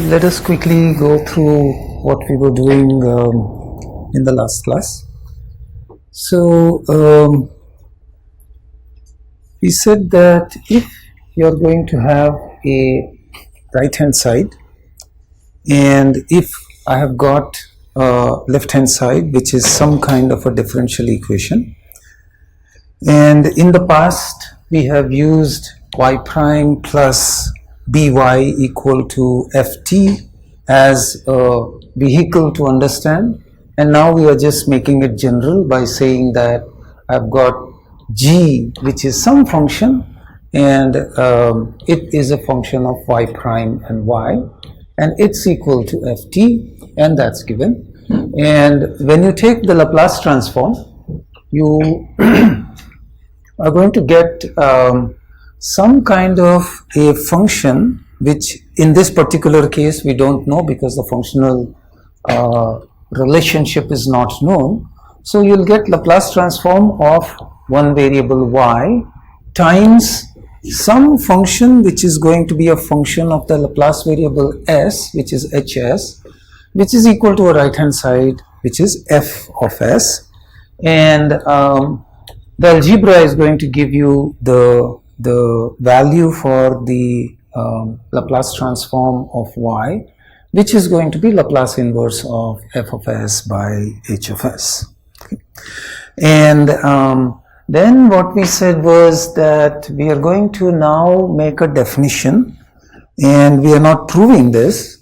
let us quickly go through what we were doing in the last class. So we said that if you are going to have a right hand side, and if I have got a left hand side which is some kind of a differential equation, and in the past we have used y prime plus by equal to ft as a vehicle to understand, and now we are just making it general by saying that I've got g which is some function, and it is a function of y prime and y, and it's equal to ft, and that's given. And when you take the Laplace transform, you are going to get some kind of a function, which in this particular case we don't know because the functional relationship is not known. So you'll get Laplace transform of one variable y times some function which is going to be a function of the Laplace variable s, which is hs, which is equal to a right hand side which is f of s, and the algebra is going to give you the value for the Laplace transform of y, which is going to be Laplace inverse of f of s by h of s. Okay. And then what we said was that we are going to now make a definition, and we are not proving this.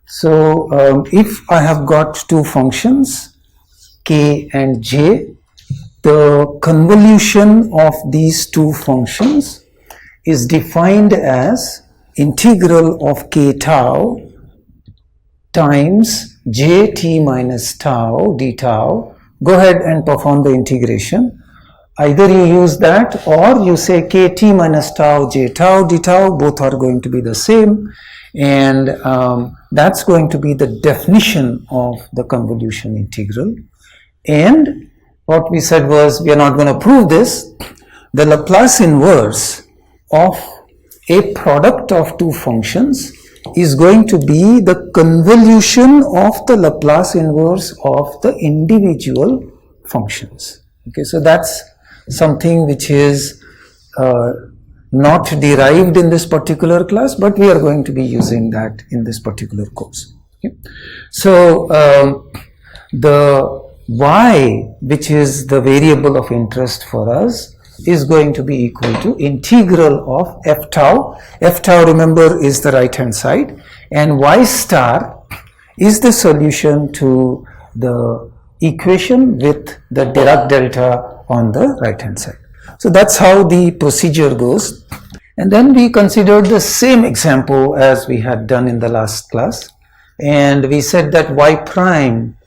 So if I have got two functions k and j, the convolution of these two functions is defined as integral of k tau times jt minus tau d tau. Go ahead and perform the integration. Either you use that or you say kt minus tau j tau d tau, both are going to be the same, and that's going to be the definition of the convolution integral. And what we said was we are not going to prove this. The Laplace inverse of a product of two functions is going to be the convolution of the Laplace inverse of the individual functions. Okay, so that's something which is not derived in this particular class, but we are going to be using that in this particular course. Okay. So the y, which is the variable of interest for us, is going to be equal to integral of f tau. F tau, remember, is the right hand side, and y star is the solution to the equation with the Dirac delta on the right hand side. So that's how the procedure goes. And then we considered the same example as we had done in the last class, and we said that y prime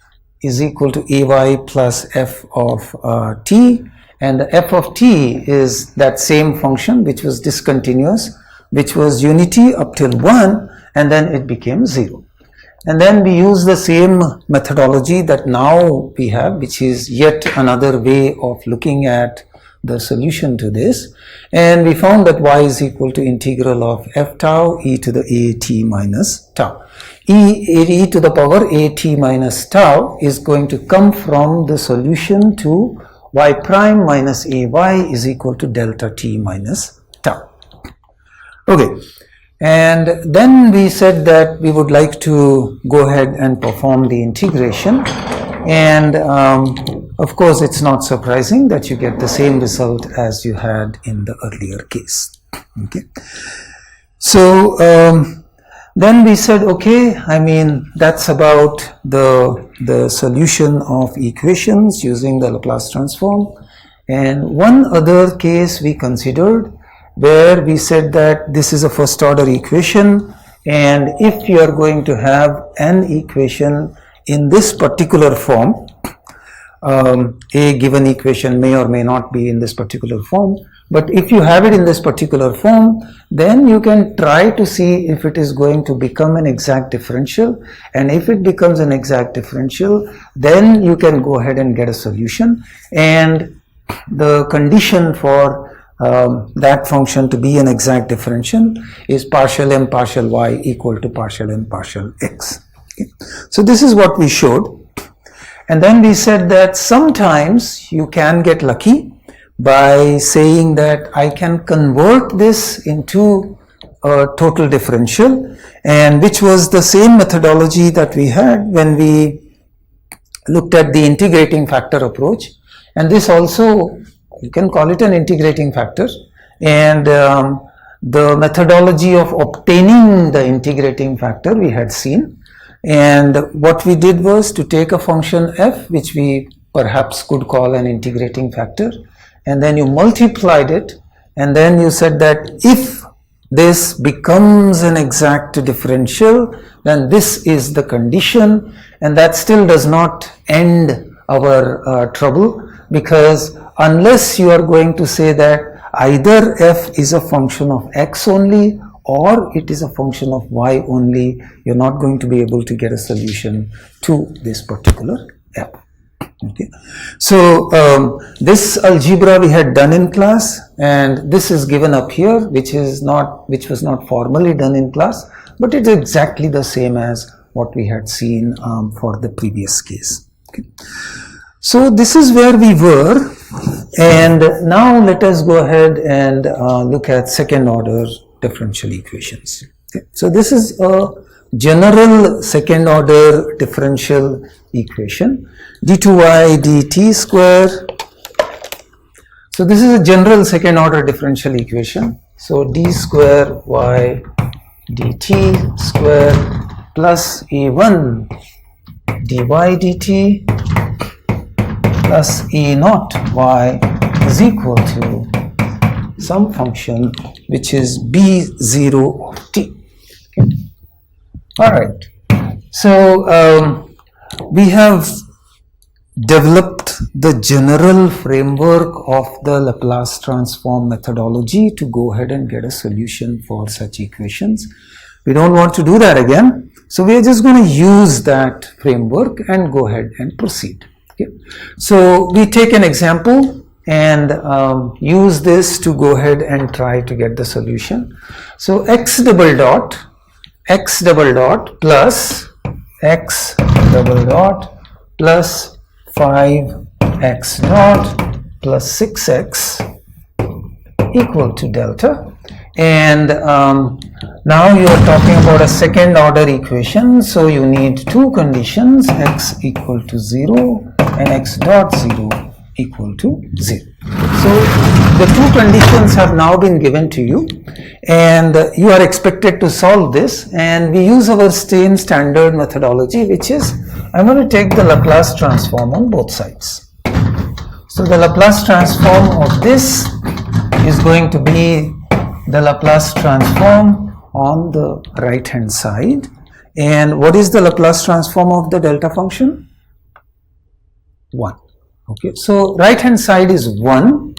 is equal to ay plus f of t, and the f of t is that same function which was discontinuous, which was unity up till 1, and then it became 0. And then we use the same methodology that now we have, which is yet another way of looking at the solution to this, and we found that y is equal to integral of f tau e to the at minus tau. E to the power at minus tau is going to come from the solution to y prime minus ay is equal to delta t minus tau. Okay, and then we said that we would like to go ahead and perform the integration, and of course it's not surprising that you get the same result as you had in the earlier case. Okay, so then we said, okay, I mean, that's about the solution of equations using the Laplace transform. And one other case we considered, where we said that this is a first order equation, and if you are going to have an equation in this particular form, a given equation may or may not be in this particular form, but if you have it in this particular form, then you can try to see if it is going to become an exact differential, and if it becomes an exact differential, then you can go ahead and get a solution. And the condition for that function to be an exact differential is partial m partial y equal to partial n partial x. Okay. So this is what we showed. And then we said that sometimes you can get lucky by saying that I can convert this into a total differential, and which was the same methodology that we had when we looked at the integrating factor approach. And this also, you can call it an integrating factor, and the methodology of obtaining the integrating factor we had seen. And what we did was to take a function f, which we perhaps could call an integrating factor, and then you multiplied it, and then you said that if this becomes an exact differential, then this is the condition, and that still does not end our trouble, because unless you are going to say that either f is a function of x only or it is a function of y only, you're not going to be able to get a solution to this particular f. Okay. So this algebra we had done in class, and this is given up here, which was not formally done in class, but it's exactly the same as what we had seen for the previous case. Okay. So this is where we were, and now let us go ahead and look at second order differential equations. Okay. So this is a general second order differential equation, d2y dt square. So this is a general second order differential equation. So d square y dt square plus a1 dy dt plus a naught y is equal to some function which is b0 of t. Okay. All right. So we have developed the general framework of the Laplace transform methodology to go ahead and get a solution for such equations. We don't want to do that again, so we are just going to use that framework and go ahead and proceed. Okay. So we take an example and use this to go ahead and try to get the solution. So x double dot plus x double dot plus 5x dot plus 6x equal to delta, and now you are talking about a second order equation, so you need two conditions, x equal to 0 and x dot 0 equal to 0. So the two conditions have now been given to you, and you are expected to solve this, and we use our same standard methodology, which is I'm going to take the Laplace transform on both sides. So the Laplace transform of this is going to be the Laplace transform on the right hand side. And what is the Laplace transform of the delta function? 1. Okay, so right hand side is 1.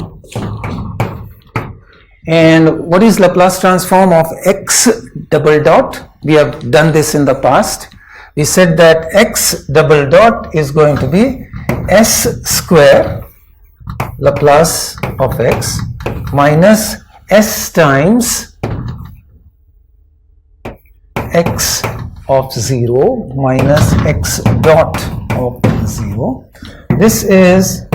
And what is Laplace transform of x double dot? We have done this in the past. We said that x double dot is going to be s square Laplace of x minus s times x of 0 minus x dot of 0. This is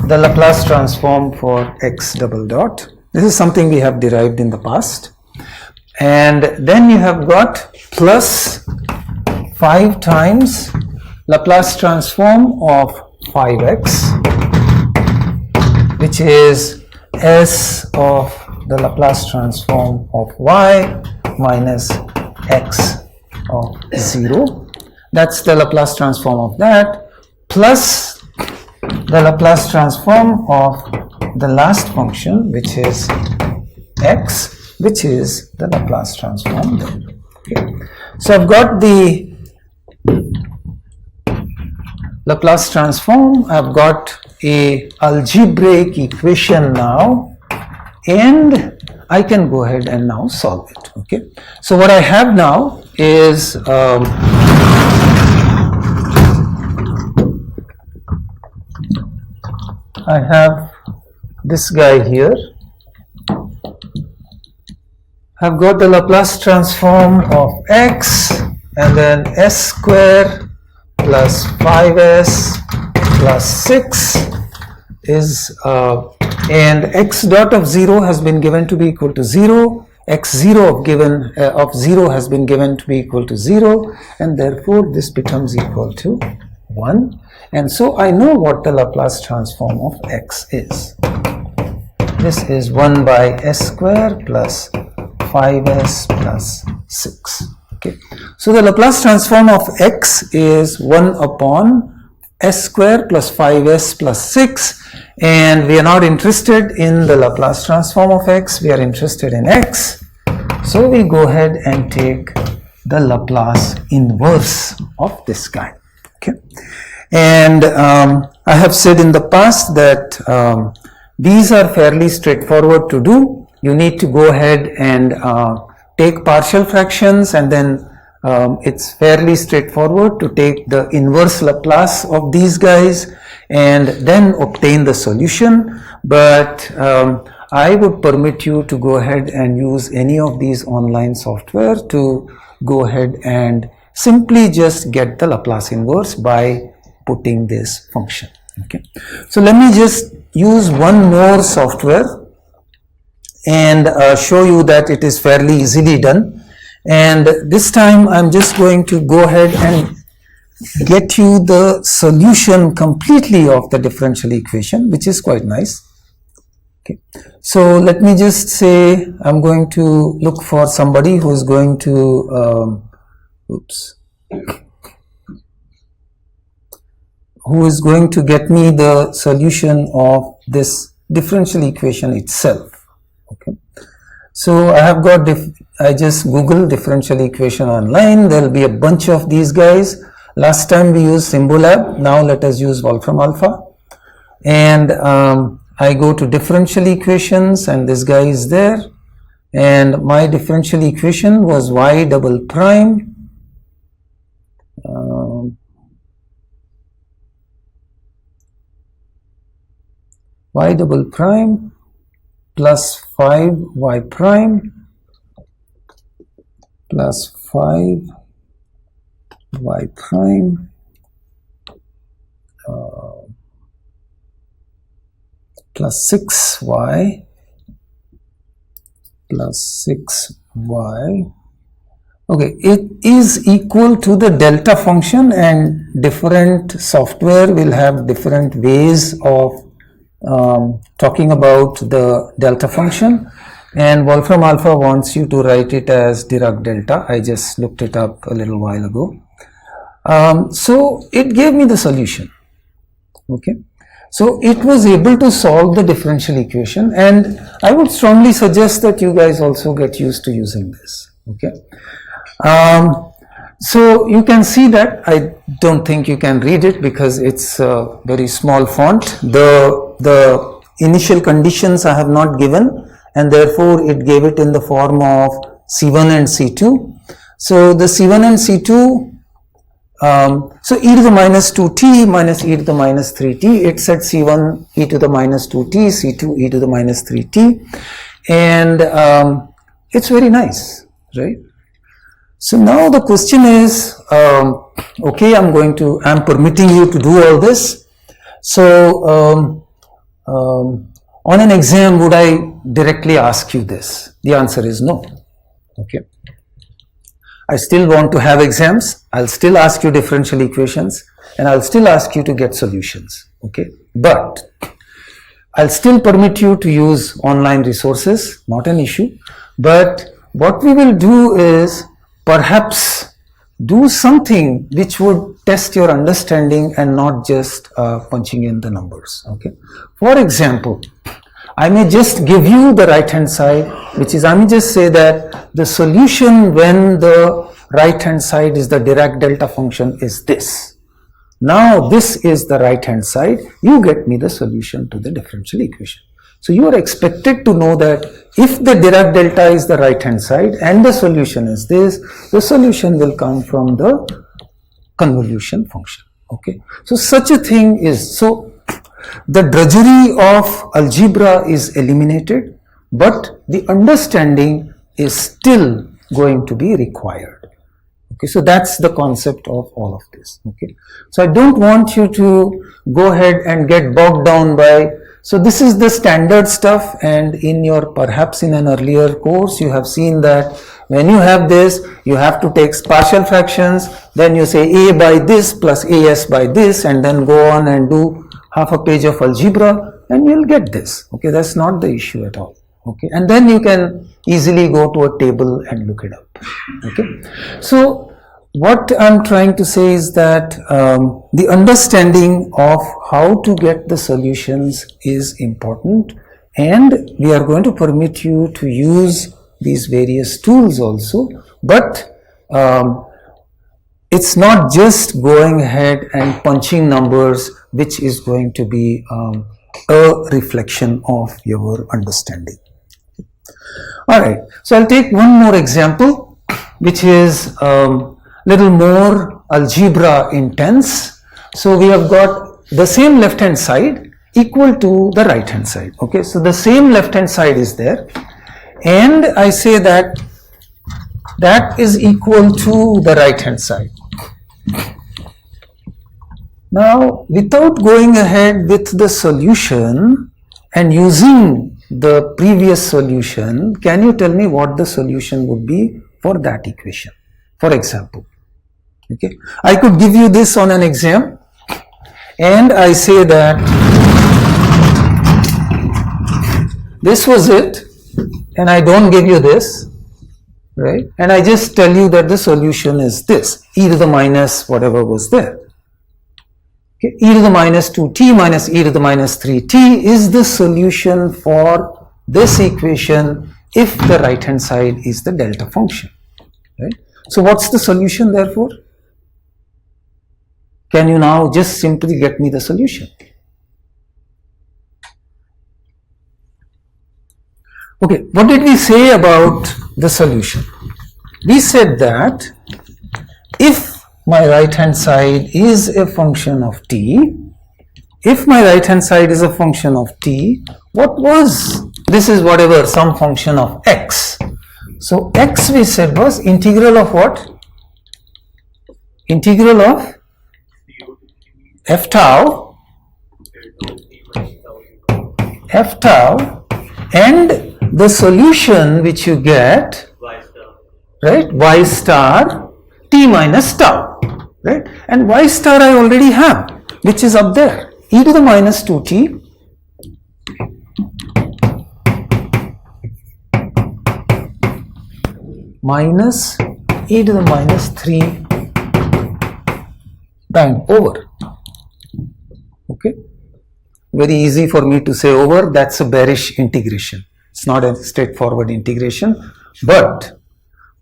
the Laplace transform for x double dot. This is something we have derived in the past. And then you have got plus 5 times Laplace transform of 5x, which is s of the Laplace transform of y minus x of 0. That's the Laplace transform of that, plus the Laplace transform of the last function, which is x, which is the Laplace transform there. Okay. So I've got the Laplace transform, I've got a algebraic equation now, and I can go ahead and now solve it. Okay. So what I have now is I have this guy here, I've got the Laplace transform of x, and then s square plus 5s plus 6 is and x dot of 0 has been given to be equal to 0, x0 of 0 has been given to be equal to 0, and therefore this becomes equal to 1. And so I know what the Laplace transform of x is. This is 1 by s square plus 5s plus 6. Okay. So the Laplace transform of x is 1 upon s square plus 5s plus 6, and we are not interested in the Laplace transform of x, we are interested in x. So we go ahead and take the Laplace inverse of this guy. Okay. And I have said in the past that these are fairly straightforward to do. You need to go ahead and take partial fractions, and then it's fairly straightforward to take the inverse Laplace of these guys and then obtain the solution. But I would permit you to go ahead and use any of these online software to go ahead and simply just get the Laplace inverse by putting this function. Okay. So let me just use one more software and show you that it is fairly easily done. And this time I'm just going to go ahead and get you the solution completely of the differential equation, which is quite nice. Okay. So let me just say I'm going to look for somebody who is going to who is going to get me the solution of this differential equation itself. Okay. So I have got, I just Google differential equation online. There will be a bunch of these guys. Last time we used Symbolab. Now let us use Wolfram Alpha. And I go to differential equations, and this guy is there. And my differential equation was y double prime y double prime plus 5y prime plus 5y prime plus 6y plus 6y. Okay, it is equal to the delta function, and different software will have different ways of talking about the delta function, and Wolfram Alpha wants you to write it as Dirac delta. I just looked it up a little while ago. So it gave me the solution. Okay, so it was able to solve the differential equation, and I would strongly suggest that you guys also get used to using this. Okay. So you can see that I don't think you can read it because it's a very small font. The initial conditions I have not given, and therefore it gave it in the form of C1 and C2. So the C1 and C2, so e to the minus 2t minus e to the minus 3t, it said C1 e to the minus 2t, C2 e to the minus 3t, and it's very nice, right? So now the question is, okay, I'm permitting you to do all this. So on an exam, would I directly ask you this? The answer is no. Okay. I still want to have exams. I'll still ask you differential equations, and I'll still ask you to get solutions. Okay. But I'll still permit you to use online resources, not an issue. But what we will do is perhaps do something which would test your understanding and not just punching in the numbers. Okay. For example, I may just give you the right hand side, which is, I may just say that the solution when the right hand side is the Dirac delta function is this. Now this is the right hand side. You get me the solution to the differential equation. So you are expected to know that if the Dirac delta is the right hand side and the solution is this, the solution will come from the convolution function. Okay. So such a thing is, so The drudgery of algebra is eliminated, but the understanding is still going to be required. Okay, so that's the concept of all of this. Okay, so I don't want you to go ahead and get bogged down by, so this is the standard stuff, and perhaps in an earlier course you have seen that when you have this, you have to take partial fractions, then you say a by this plus as by this, and then go on and do half a page of algebra, and you'll get this. Okay, that's not the issue at all. Okay, and then you can easily go to a table and look it up. Okay, so what I'm trying to say is that the understanding of how to get the solutions is important, and we are going to permit you to use these various tools also, but it's not just going ahead and punching numbers which is going to be a reflection of your understanding. Alright, so I'll take one more example which is little more algebra intense. So we have got the same left hand side equal to the right hand side. Okay, so the same left hand side is there, and I say that that is equal to the right hand side. Now, without going ahead with the solution and using the previous solution, can you tell me what the solution would be for that equation? For example, okay, I could give you this on an exam, and I say that this was it, and I don't give you this, right? And I just tell you that the solution is this, e to the minus whatever was there. Okay, e to the minus 2t minus e to the minus 3t is the solution for this equation if the right hand side is the delta function, right? So what's the solution therefore? Can you now just simply get me the solution? Okay, what did we say about the solution? We said that if my right hand side is a function of t, if my right hand side is a function of t, what was, this is whatever, some function of x. So x we said was integral of what? Integral of f tau, and the solution which you get, right, y star t minus tau, right, and y star I already have, which is up there, e to the minus 2t minus e to the minus 3 time over. Okay, very easy for me to say over, that's a bearish integration. It's not a straightforward integration, but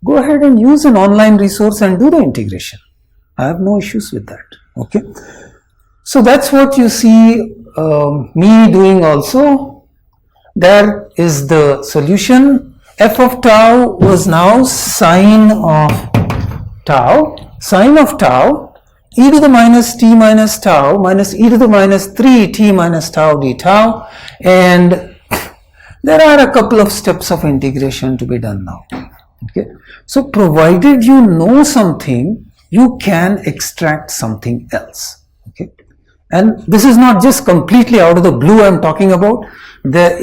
go ahead and use an online resource and do the integration. I have no issues with that. Okay, so that's what you see me doing also. There is the solution. F of tau was now sine of tau, e to the minus t minus tau minus e to the minus 3 t minus tau d tau, and there are a couple of steps of integration to be done now. Okay, so provided you know something, you can extract something else. Okay, and this is not just completely out of the blue I'm talking about.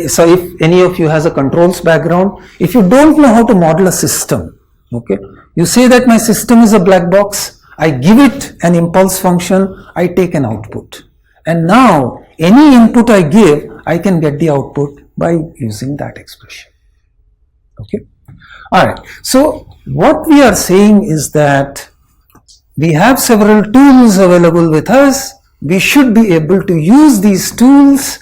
So if any of you has a controls background, if you don't know how to model a system, okay, you say that my system is a black box, I give it an impulse function, I take an output, and now any input I give, I can get the output by using that expression. Okay, all right, so what we are saying is that we have several tools available with us. We should be able to use these tools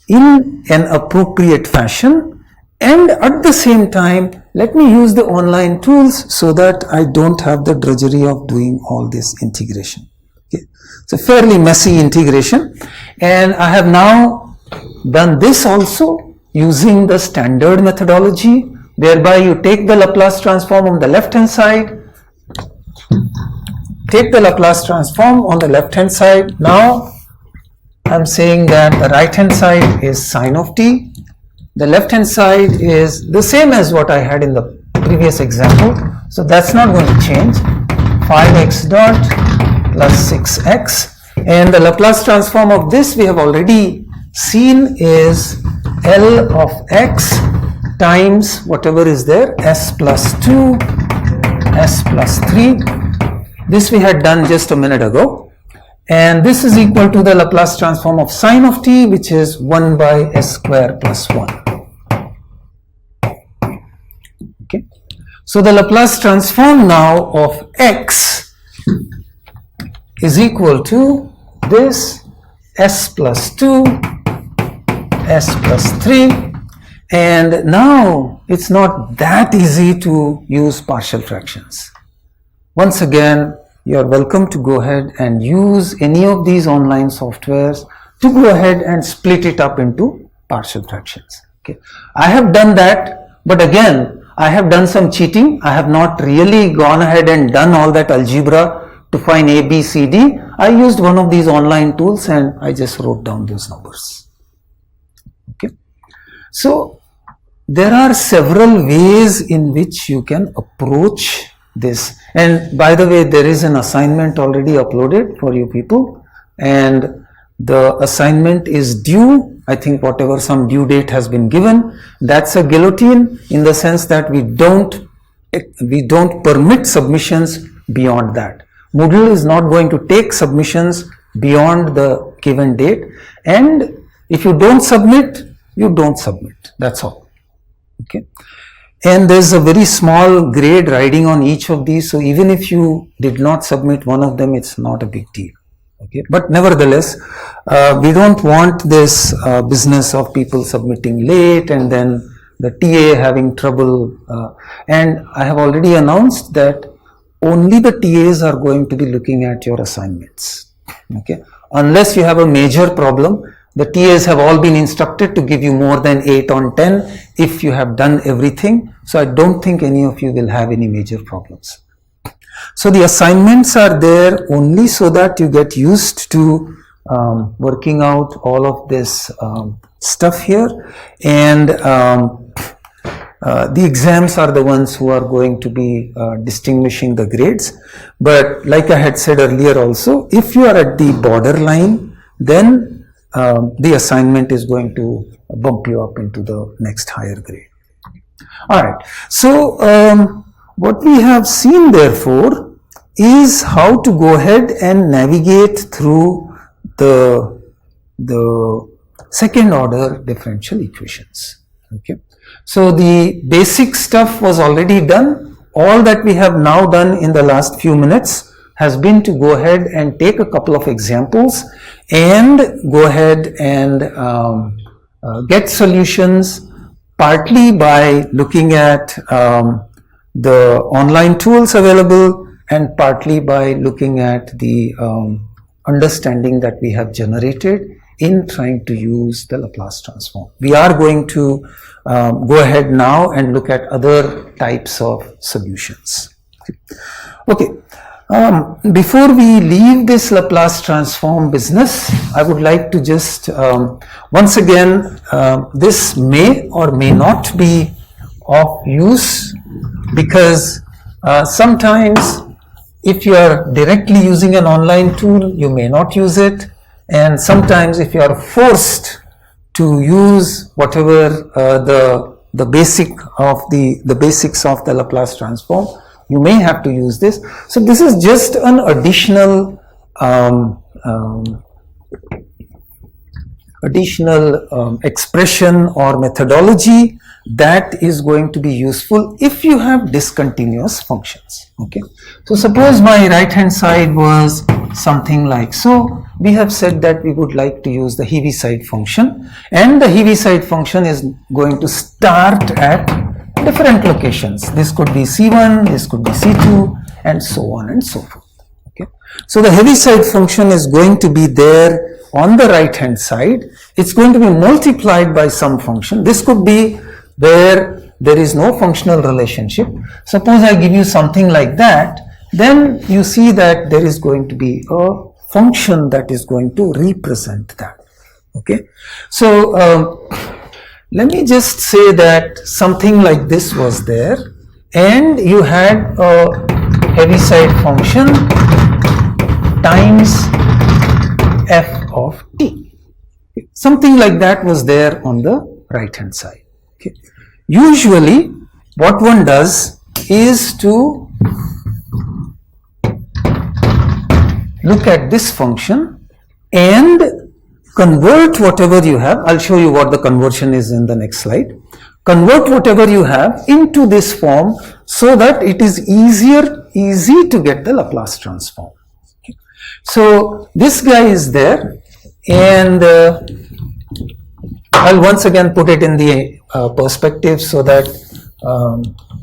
in an appropriate fashion, and at the same time let me use the online tools so that I don't have the drudgery of doing all this integration. Okay, it's a fairly messy integration, and I have now done this also using the standard methodology, whereby you take the Laplace transform on the left hand side, take the Laplace transform on the left hand side. Now I'm saying that the right hand side is sine of t, the left hand side is the same as what I had in the previous example, so that's not going to change. 5x dot plus 6x, and the Laplace transform of this we have already seen is L of x times whatever is there, s plus 2, s plus 3. This we had done just a minute ago, and this is equal to the Laplace transform of sine of t, which is 1 by s square plus 1. Okay, so the Laplace transform now of x is equal to this s plus 2, s plus 3, and now it's not that easy to use partial fractions. Once again, you are welcome to go ahead and use any of these online softwares to go ahead and split it up into partial fractions. Okay, I have done that, but again, I have done some cheating. I have not really gone ahead and done all that algebra to find A, B, C, D. I used one of these online tools and I just wrote down those numbers. Okay, so there are several ways in which you can approach this, and by the way, there is an assignment already uploaded for you people, and the assignment is due. I think whatever some due date has been given, that's a guillotine in the sense that we don't permit submissions beyond that. Moodle is not going to take submissions beyond the given date, and if you don't submit, you don't submit. That's all. Okay, and there's a very small grade riding on each of these, so even if you did not submit one of them, it's not a big deal. Okay, but nevertheless, we don't want this business of people submitting late and then the TA having trouble, and I have already announced that only the TAs are going to be looking at your assignments. Okay, unless you have a major problem, the TAs have all been instructed to give you more than 8 on 10 if you have done everything, so I don't think any of you will have any major problems. So the assignments are there only so that you get used to working out all of this stuff here, and the exams are the ones who are going to be distinguishing the grades. But like I had said earlier also, if you are at the borderline, then the assignment is going to bump you up into the next higher grade. Alright, so what we have seen therefore is how to go ahead and navigate through the second order differential equations. Okay, so the basic stuff was already done. All that we have now done in the last few minutes has been to go ahead and take a couple of examples and go ahead and get solutions, partly by looking at the online tools available and partly by looking at the understanding that we have generated in trying to use the Laplace transform. We are going to go ahead now and look at other types of solutions. Okay. Before we leave this Laplace transform business, I would like to just once again, this may or may not be of use, because sometimes if you are directly using an online tool, you may not use it, and sometimes if you are forced to use whatever the basics of the Laplace transform, you may have to use this. So this is just an additional expression or methodology that is going to be useful if you have discontinuous functions. Okay, so suppose my right hand side was something like so. We have said that we would like to use the Heaviside function, and the Heaviside function is going to start at different locations. This could be C1, this could be C2, and so on and so forth. Okay, so the Heaviside function is going to be there on the right hand side. It's going to be multiplied by some function. This could be where there is no functional relationship. Suppose I give you something like that, then you see that there is going to be a function that is going to represent that. Okay, so let me just say that something like this was there, and you had a Heaviside function times f of t. Something like that was there on the right hand side. Okay. Usually what one does is to look at this function and convert whatever you have. I'll show you what the conversion is in the next slide. Convert whatever you have into this form so that it is easy to get the Laplace transform. Okay. So this guy is there, and I'll once again put it in the perspective so that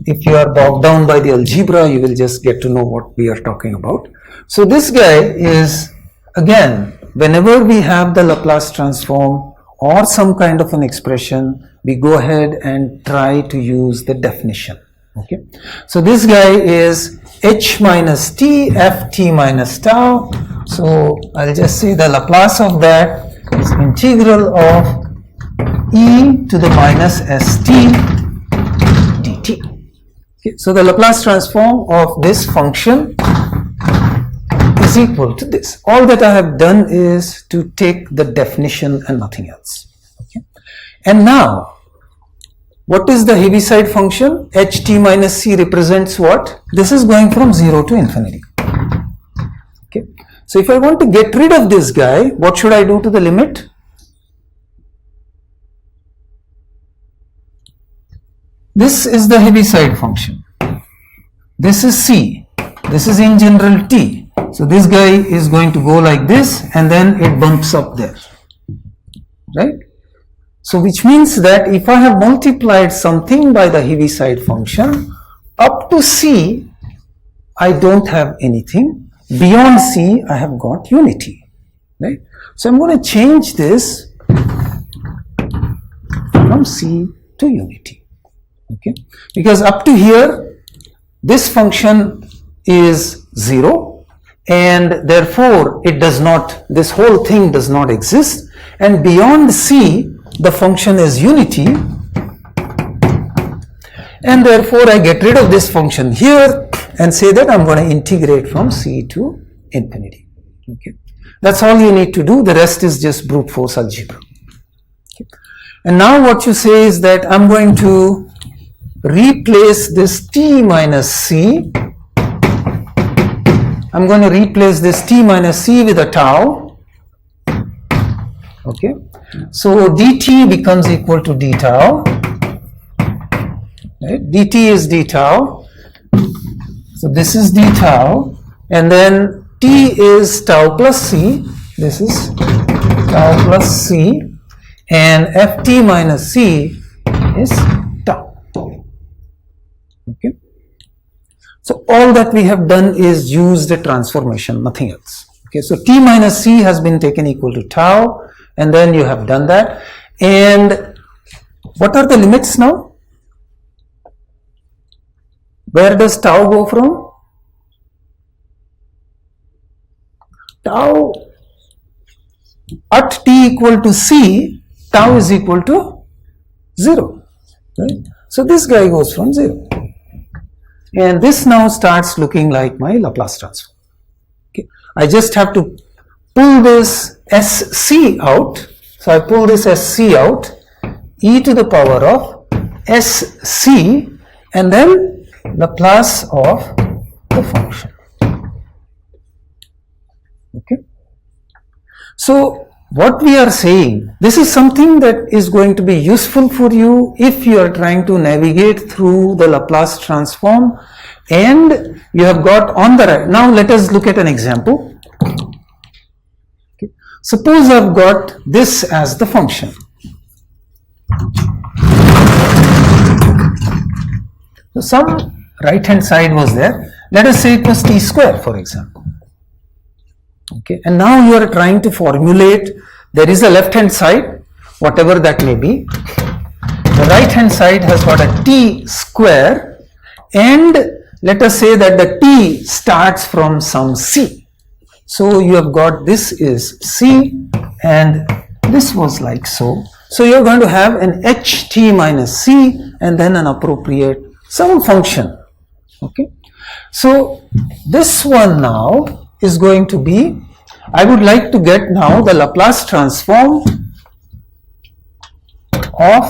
if you are bogged down by the algebra, you will just get to know what we are talking about. So this guy is, again, whenever we have the Laplace transform or some kind of an expression, we go ahead and try to use the definition. Okay, so this guy is h minus t f t minus tau. So I'll just say the Laplace of that is integral of e to the minus st dt. Okay, so the Laplace transform of this function is equal to this. All that I have done is to take the definition and nothing else. Okay. And now, what is the Heaviside function? ht minus c represents what? This is going from 0 to infinity. Okay. So if I want to get rid of this guy, what should I do to the limit? This is the Heaviside function. This is c. This is in general t. So this guy is going to go like this, and then it bumps up there, right? So which means that if I have multiplied something by the Heaviside function, up to c, I don't have anything. Beyond c, I have got unity, right? So I'm going to change this from c to unity, okay? Because up to here, this function is 0. And therefore it does not, this whole thing does not exist, and beyond c the function is unity, and therefore I get rid of this function here and say that I'm going to integrate from c to infinity. Okay, that's all you need to do. The rest is just brute force algebra. Okay. And now what you say is that I'm going to replace this t minus c. I'm going to replace this t minus c with a tau. Okay, so dt becomes equal to d tau. Right? dt is d tau. So this is d tau, and then t is tau plus c. This is tau plus c, and ft minus c is tau. Okay. So all that we have done is use the transformation, nothing else. Okay, so t minus c has been taken equal to tau, and then you have done that. And what are the limits now? Where does tau go from? Tau at t equal to c, tau is equal to 0. Right? So this guy goes from 0. And this now starts looking like my Laplace transform. Okay. I just have to pull this SC out. So I pull this SC out, e to the power of SC, and then Laplace of the function. Okay. So what we are saying, this is something that is going to be useful for you if you are trying to navigate through the Laplace transform, and you have got on the right. Now let us look at an example. Okay. Suppose I have got this as the function. So some right hand side was there. Let us say it was t square, for example. Okay, and now you are trying to formulate, there is a left hand side, whatever that may be. The right hand side has got a t square, and let us say that the t starts from some c. So you have got this is c and this was like so. So you're going to have an ht minus c and then an appropriate some function. Okay. So this one now is going to be, I would like to get now the Laplace transform of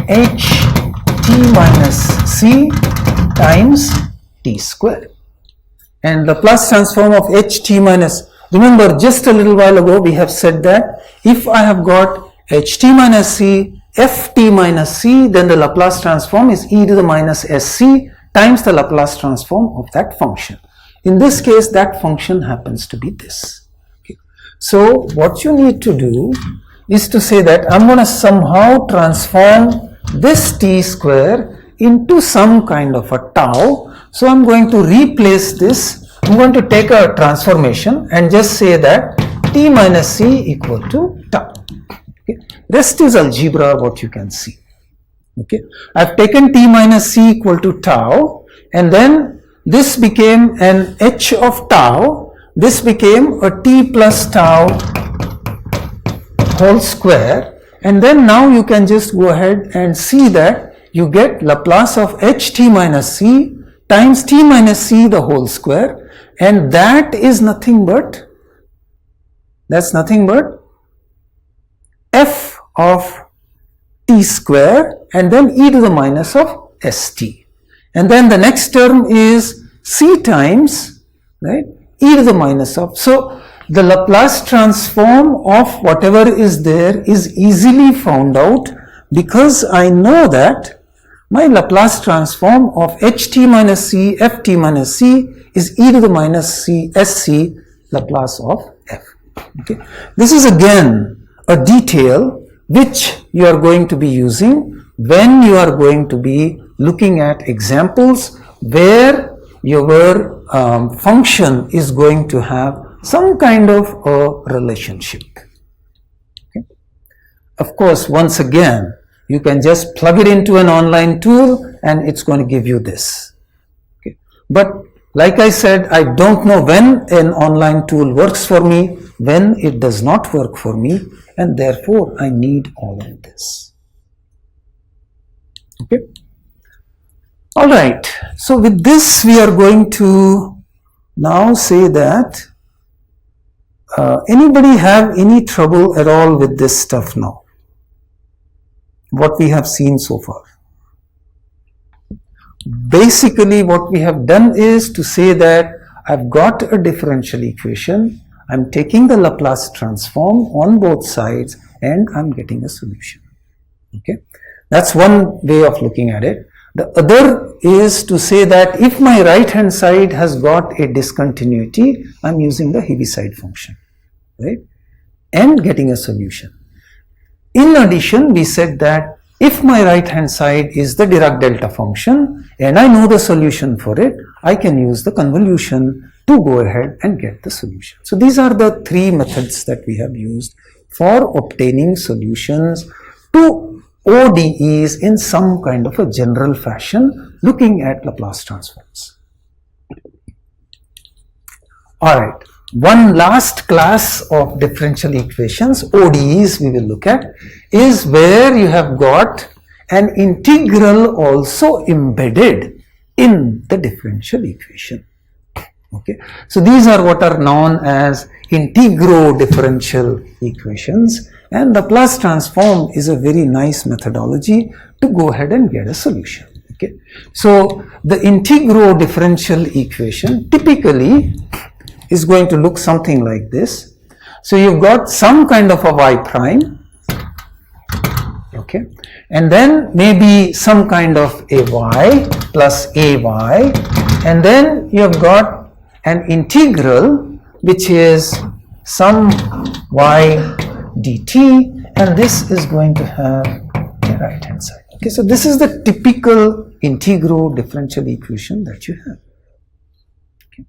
ht minus c times t square. And Laplace transform of ht minus, remember just a little while ago we have said that if I have got ht minus c, ft minus c, then the Laplace transform is e to the minus sc times the Laplace transform of that function. In this case, that function happens to be this. Okay. So what you need to do is to say that I'm going to somehow transform this t square into some kind of a tau. So I'm going to replace this. I'm going to take a transformation and just say that t minus c equal to tau. Okay. Rest is algebra, what you can see. Okay. I've taken t minus c equal to tau, and then this became an h of tau. This became a t plus tau whole square, and then now you can just go ahead and see that you get Laplace of ht minus c times t minus c the whole square, and that is nothing but, that's nothing but f of t square and then e to the minus of st. And then the next term is c times, right, e to the minus of. So the Laplace transform of whatever is there is easily found out because I know that my Laplace transform of ht minus c, ft minus c is e to the minus c sc Laplace of f. Okay. This is again a detail which you are going to be using when you are going to be looking at examples where your function is going to have some kind of a relationship. Okay. Of course, once again, you can just plug it into an online tool and it's going to give you this. Okay. But like I said, I don't know when an online tool works for me, when it does not work for me, and therefore I need all of this. Okay. All right. So with this, we are going to now say that anybody have any trouble at all with this stuff now? What we have seen so far. Basically, what we have done is to say that I've got a differential equation, I'm taking the Laplace transform on both sides and I'm getting a solution. Okay, that's one way of looking at it. The other is to say that if my right hand side has got a discontinuity, I'm using the Heaviside function, right, and getting a solution. In addition, we said that if my right hand side is the Dirac delta function and I know the solution for it, I can use the convolution to go ahead and get the solution. So these are the three methods that we have used for obtaining solutions to ODEs in some kind of a general fashion, looking at Laplace transforms. Alright, one last class of differential equations, ODEs, we will look at, is where you have got an integral also embedded in the differential equation. Okay, so these are what are known as integro differential equations, and Laplace transform is a very nice methodology to go ahead and get a solution. Okay, so the integro differential equation typically is going to look something like this. So you've got some kind of a y prime, okay, and then maybe some kind of a y plus a y, and then you have got an integral which is some y dt, and this is going to have the right hand side. Okay, so this is the typical integro differential equation that you have. Okay.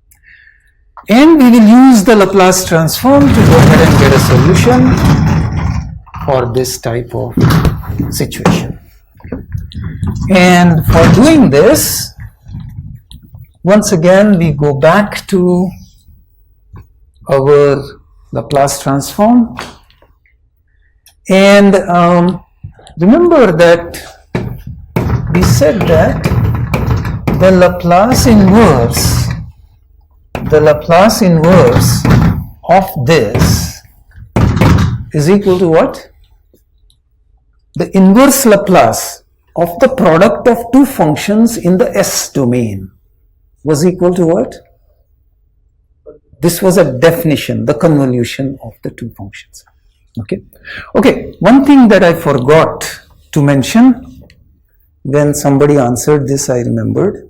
And we will use the Laplace transform to go ahead and get a solution for this type of situation. And for doing this, once again we go back to our Laplace transform, And remember that we said that the Laplace inverse of this is equal to what? The inverse Laplace of the product of two functions in the S domain was equal to what? This was a definition, the convolution of the two functions. Okay, one thing that I forgot to mention when somebody answered this, I remembered.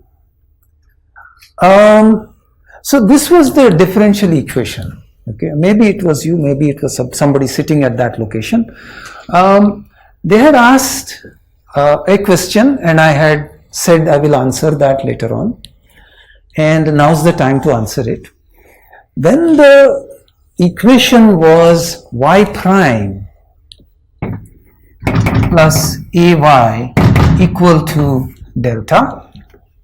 So this was the differential equation. Okay, maybe it was you, maybe it was somebody sitting at that location. They had asked a question and I had said I will answer that later on, and now's the time to answer it. When the equation was y prime plus ay equal to delta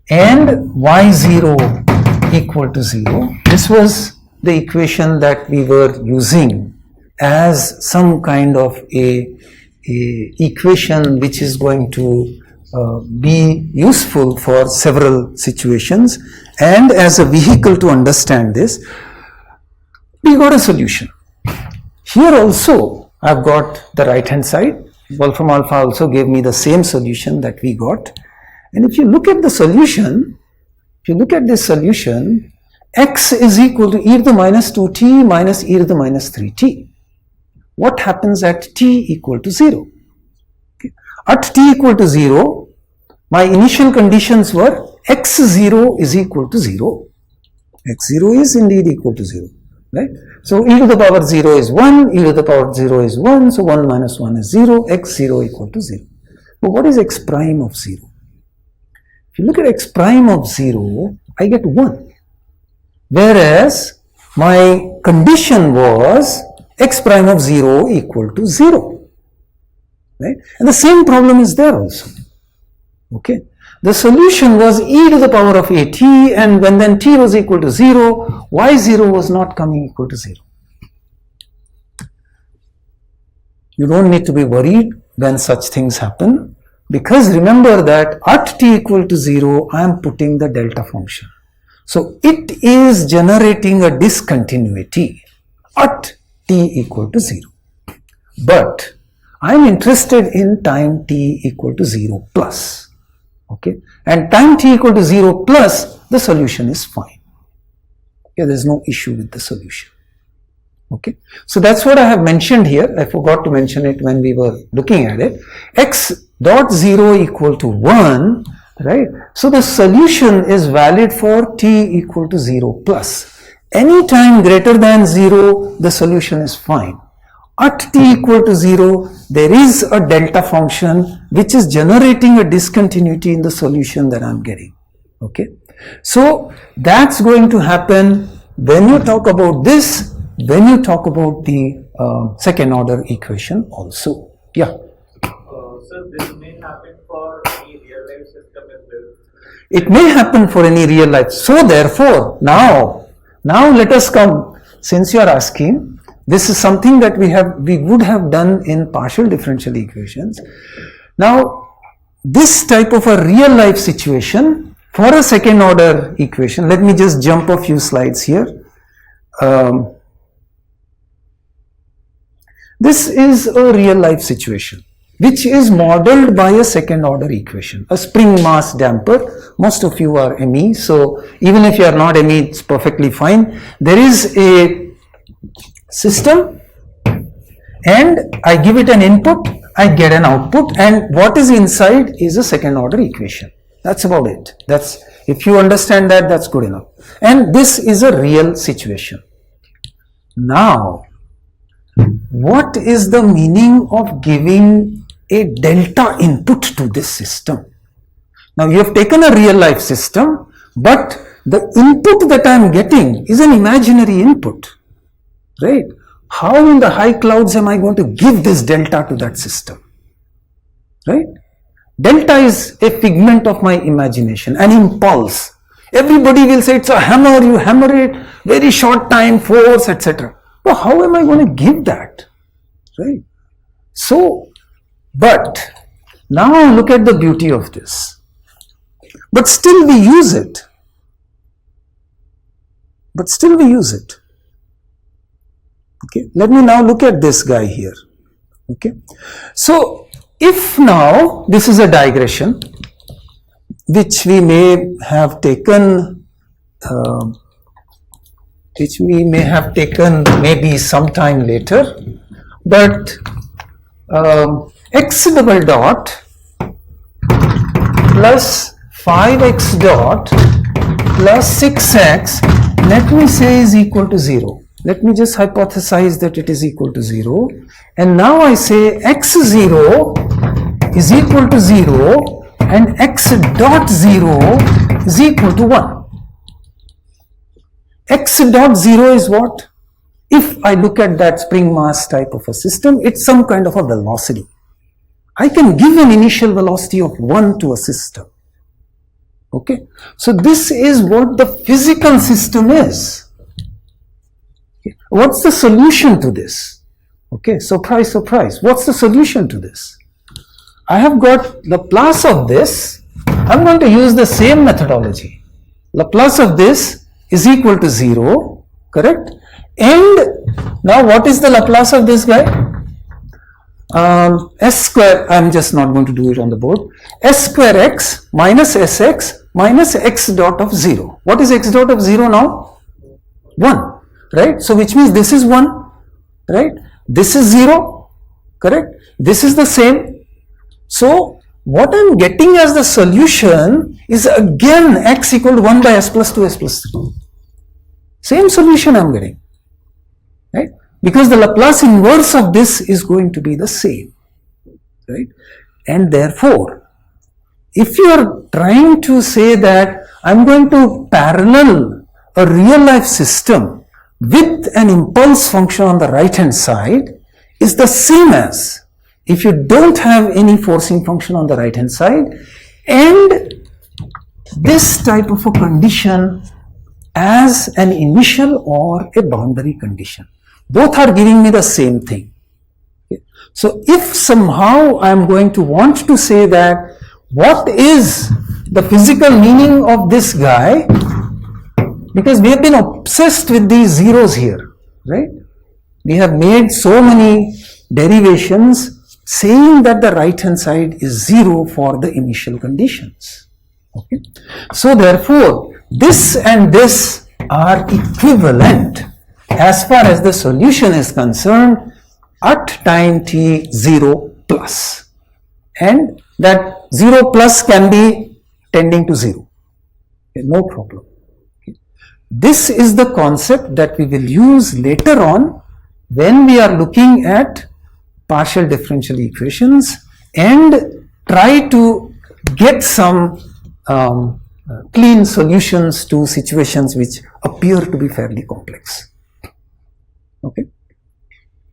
and y0 equal to 0, this was the equation that we were using as some kind of a equation which is going to be useful for several situations, and as a vehicle to understand this, we got a solution. Here also I've got the right hand side. Wolfram alpha also gave me the same solution that we got. And if you look at the solution, x is equal to e to the minus 2t minus e to the minus 3t. What happens at t equal to 0? Okay. At t equal to 0, my initial conditions were x0 is equal to 0. x0 is indeed equal to 0. Right? So e to the power 0 is 1, e to the power 0 is 1, so 1 minus 1 is 0, x0 equal to 0. But what is x prime of 0? If you look at x prime of 0, I get 1. Whereas my condition was x prime of 0 equal to 0. Right? And the same problem is there also. Okay. The solution was e to the power of at, and when then t was equal to 0, y0 was not coming equal to 0. You don't need to be worried when such things happen, because remember that at t equal to 0, I am putting the delta function. So it is generating a discontinuity at t equal to 0. But I am interested in time t equal to 0 plus. Okay, and time t equal to 0 plus, the solution is fine. Okay, there is no issue with the solution. Okay, so that's what I have mentioned here. I forgot to mention it when we were looking at it. X dot 0 equal to 1, right? So the solution is valid for t equal to 0 plus. Any time greater than 0, the solution is fine. At t equal to 0, there is a delta function which is generating a discontinuity in the solution that I am getting. Okay, so that's going to happen when you talk about this, when you talk about the second order equation also. Yeah. So this may happen for any real life system as well. It may happen for any real life. So therefore, now let us come, since you are asking. This is something that we would have done in partial differential equations. Now, this type of a real life situation for a second order equation, let me just jump a few slides here. This is a real life situation which is modeled by a second order equation, a spring mass damper. Most of you are ME, so even if you are not ME, it's perfectly fine. There is a system and I give it an input, I get an output, and what is inside is a second order equation. That's about it. That's, if you understand that, that's good enough. And this is a real situation. Now, what is the meaning of giving a delta input to this system? Now you have taken a real life system, but the input that I am getting is an imaginary input. Right? How in the high clouds am I going to give this delta to that system? Right? Delta is a figment of my imagination, an impulse. Everybody will say it's a hammer, you hammer it, very short time, force, etc. Well, how am I going to give that? Right? So, but now look at the beauty of this. But still we use it. Okay, let me now look at this guy here. Okay, so if now this is a digression which we may have taken maybe sometime later, but x double dot plus 5x dot plus 6x, let me say, is equal to 0. Let me just hypothesize that it is equal to 0, and now I say x0 is equal to 0 and x dot 0 is equal to 1. X dot 0 is what? If I look at that spring mass type of a system, it's some kind of a velocity. I can give an initial velocity of 1 to a system. Okay, so this is what the physical system is. What's the solution to this? Okay, surprise, surprise. What's the solution to this? I have got Laplace of this. I'm going to use the same methodology. Laplace of this is equal to 0, correct? And now what is the Laplace of this guy? S square, I'm just not going to do it on the board. S square x minus sx minus x dot of 0. What is x dot of 0 now? 1. Right? So which means this is 1, right? This is 0, correct? This is the same. So what I'm getting as the solution is again x equal to 1 by s plus 2 s plus 3. Same solution I'm getting, right? Because the Laplace inverse of this is going to be the same, right? And therefore, if you are trying to say that I'm going to parallel a real life system with an impulse function on the right hand side, is the same as if you don't have any forcing function on the right hand side and this type of a condition as an initial or a boundary condition. Both are giving me the same thing. Okay. So if somehow I am going to want to say that what is the physical meaning of this guy, because we have been obsessed with these zeros here, right? We have made so many derivations saying that the right hand side is 0 for the initial conditions. Okay. So therefore, this and this are equivalent as far as the solution is concerned at time t 0 plus. And that 0 plus can be tending to 0. Okay, no problem. This is the concept that we will use later on when we are looking at partial differential equations and try to get some clean solutions to situations which appear to be fairly complex. Okay.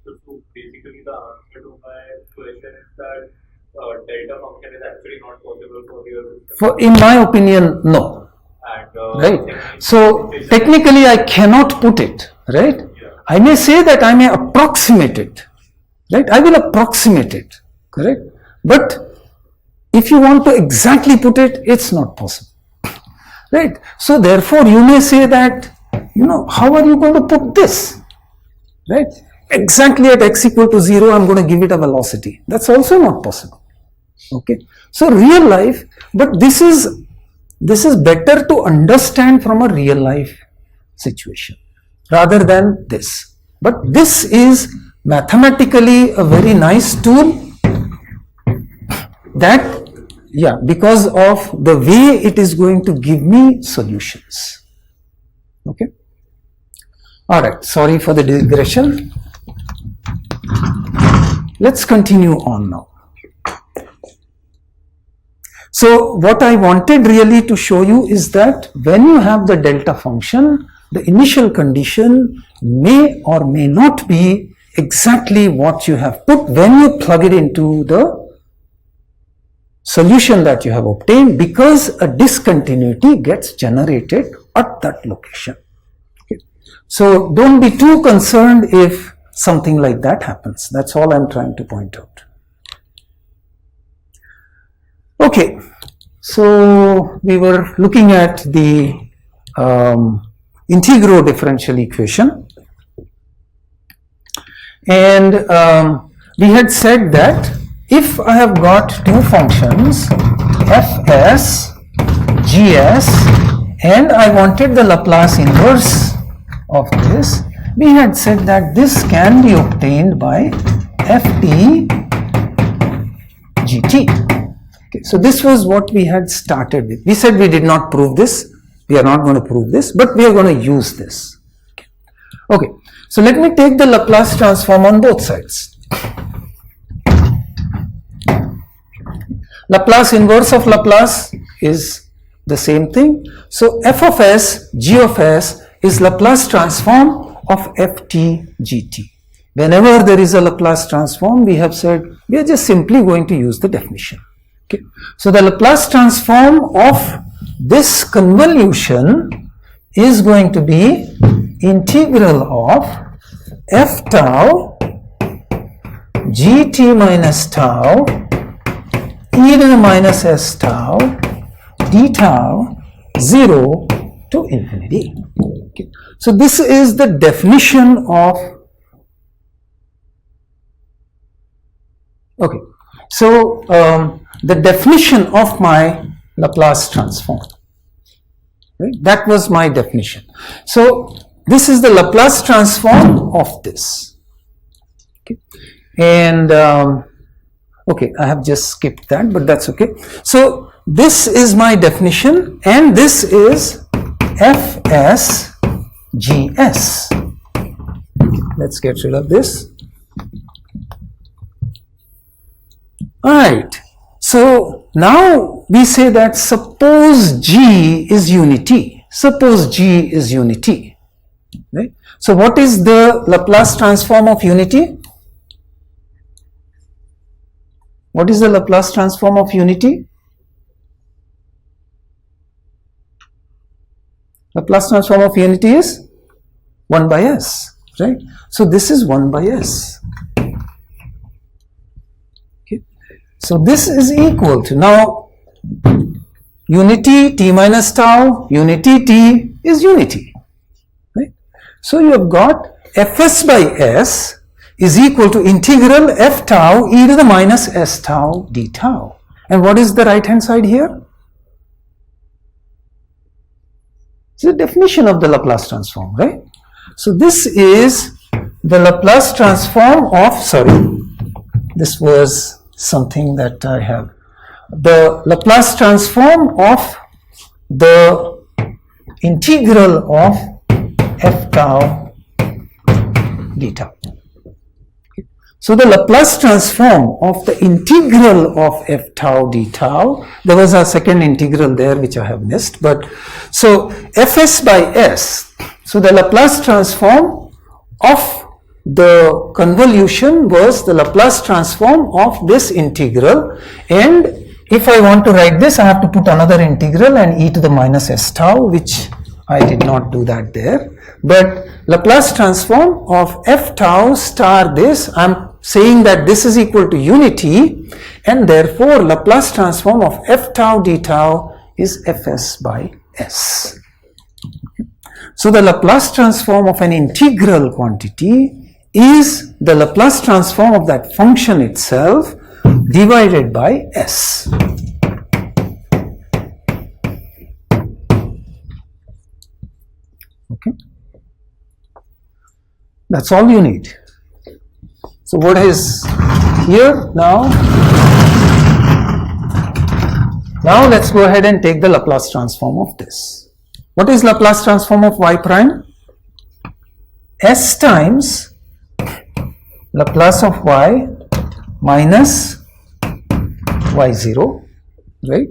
So basically the answer to my question is that delta function is actually not possible for real system. In my opinion, no. And, right. So technically I cannot put it, right? Yeah. I may say that I may approximate it, right? I will approximate it, correct? But if you want to exactly put it, it's not possible, right? So therefore you may say that, how are you going to put this, right? Exactly at x equal to 0, I'm going to give it a velocity. That's also not possible, okay? So real life, but this is better to understand from a real life situation rather than this. But this is mathematically a very nice tool that, because of the way it is going to give me solutions. Okay. All right. Sorry for the digression. Let's continue on now. So what I wanted really to show you is that when you have the delta function, the initial condition may or may not be exactly what you have put when you plug it into the solution that you have obtained, because a discontinuity gets generated at that location. Okay. So don't be too concerned if something like that happens. That's all I'm trying to point out. Okay, so we were looking at the integral differential equation, and we had said that if I have got two functions fs, gs, and I wanted the Laplace inverse of this, we had said that this can be obtained by ft gt. Okay, so this was what we had started with. We said we did not prove this, we are not going to prove this, but we are going to use this. Okay, so let me take the Laplace transform on both sides. Laplace inverse of Laplace is the same thing. So f of s, g of s is Laplace transform of ft gt. Whenever there is a Laplace transform, we have said we are just simply going to use the definition. Okay. So the Laplace transform of this convolution is going to be integral of f tau gt minus tau e to the minus s tau d tau 0 to infinity. Okay. So this is the definition of, okay, so the definition of my Laplace transform, right? That was my definition. So this is the Laplace transform of this. Okay. And okay, I have just skipped that, but that's okay. So this is my definition, and this is fs gs. Let's get rid of this. Alright, so now we say that suppose G is unity. Suppose G is unity. Right? So what is the Laplace transform of unity? What is the Laplace transform of unity? Laplace transform of unity is 1 by s, right? So this is 1 by s. Okay. So this is equal to, now unity t minus tau, unity t is unity, right? So you have got fs by s is equal to integral f tau e to the minus s tau d tau. And what is the right hand side here? It's the definition of the Laplace transform, right? So this is the Laplace transform of, sorry, this was something that I have, the Laplace transform of the integral of f tau d tau. So the Laplace transform of the integral of f tau d tau, there was a second integral there which I have missed, but so fs by s, so the Laplace transform of the convolution was the Laplace transform of this integral, and if I want to write this, I have to put another integral and e to the minus s tau, which I did not do that there, but Laplace transform of f tau star this, I am saying that this is equal to unity, and therefore Laplace transform of f tau d tau is fs by s. So the Laplace transform of an integral quantity is the Laplace transform of that function itself divided by s. Okay, that's all you need. So what is here now? Now let's go ahead and take the Laplace transform of this. What is Laplace transform of y prime? S times Laplace of y minus y0, right?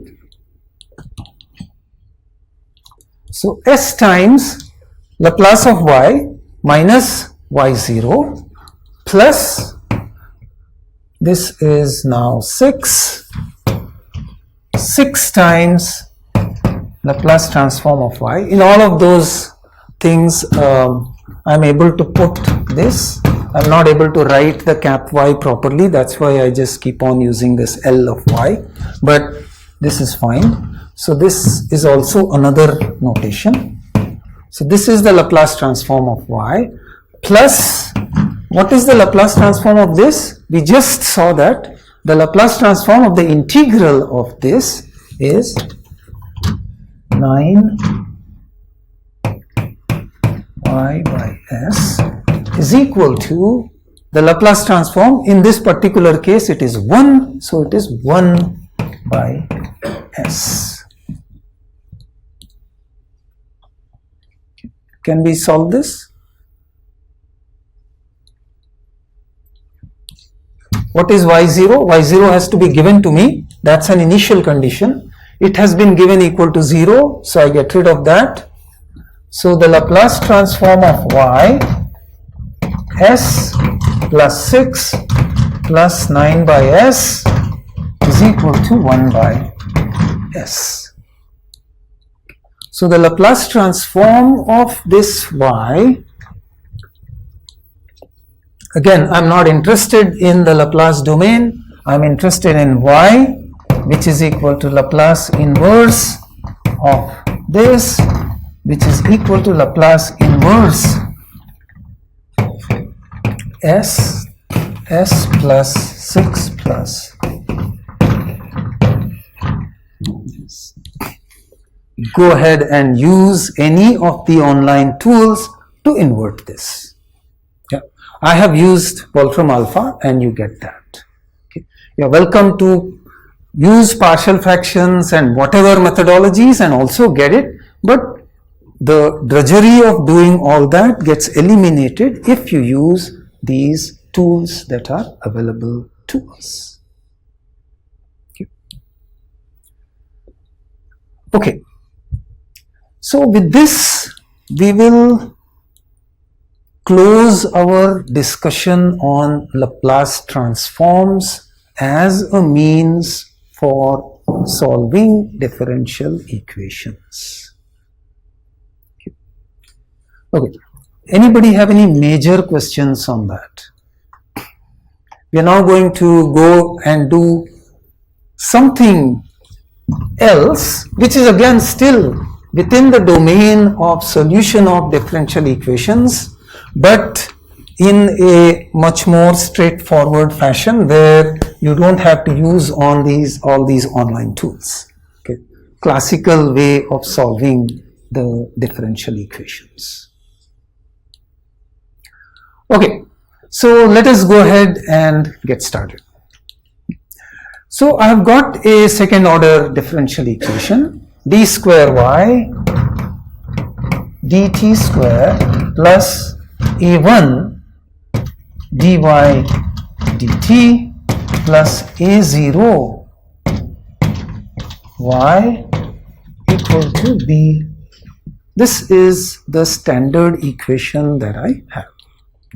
So S times Laplace of y minus y0 plus, this is now 6 times Laplace transform of y. In all of those things, I am able to put this I'm not able to write the cap y properly, that's why I just keep on using this L of y, but this is fine. So this is also another notation. So this is the Laplace transform of y plus, what is the Laplace transform of this? We just saw that the Laplace transform of the integral of this is 9 y by s is equal to the Laplace transform. In this particular case it is 1, so it is 1 by s. Can we solve this? What is y0? y0 has to be given to me. That's an initial condition. It has been given equal to 0, so I get rid of that. So the Laplace transform of y, s plus 6 plus 9 by s is equal to 1 by s. So the Laplace transform of this y, again I am not interested in the Laplace domain, I am interested in y, which is equal to Laplace inverse of this, which is equal to Laplace inverse s plus 6 plus. Go ahead and use any of the online tools to invert this. Yeah. I have used Wolfram Alpha and you get that. Okay. You are welcome to use partial fractions and whatever methodologies and also get it, but the drudgery of doing all that gets eliminated if you use these tools that are available to us. Okay. So with this, we will close our discussion on Laplace transforms as a means for solving differential equations. Okay. Anybody have any major questions on that? We are now going to go and do something else, which is again still within the domain of solution of differential equations, but in a much more straightforward fashion where you don't have to use all these online tools. Okay. Classical way of solving the differential equations. Okay, so let us go ahead and get started. So I have got a second order differential equation, d square y dt square plus a1 dy dt plus a0 y equal to b. This is the standard equation that I have.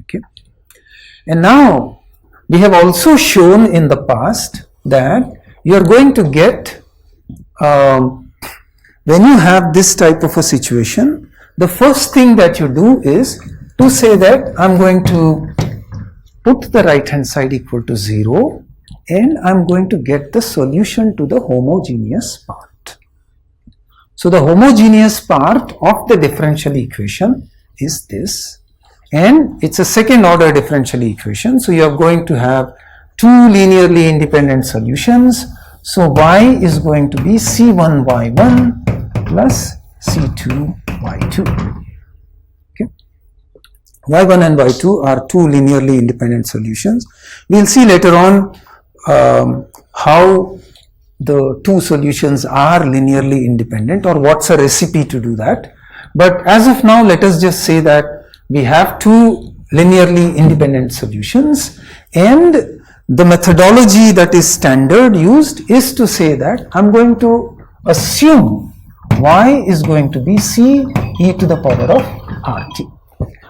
Okay. And now we have also shown in the past that you are going to get when you have this type of a situation, the first thing that you do is to say that I'm going to put the right hand side equal to 0 and I'm going to get the solution to the homogeneous part. So the homogeneous part of the differential equation is this, and it's a second order differential equation, so you are going to have two linearly independent solutions. So y is going to be c1y1 plus c2y2. Okay. y1 and y2 are two linearly independent solutions. We'll see later on how the two solutions are linearly independent or what's a recipe to do that. But as of now, let us just say that we have two linearly independent solutions, and the methodology that is standard used is to say that I'm going to assume y is going to be c e to the power of rt.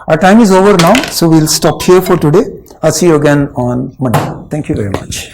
Our time is over now, so we'll stop here for today. I'll see you again on Monday. Thank you very much.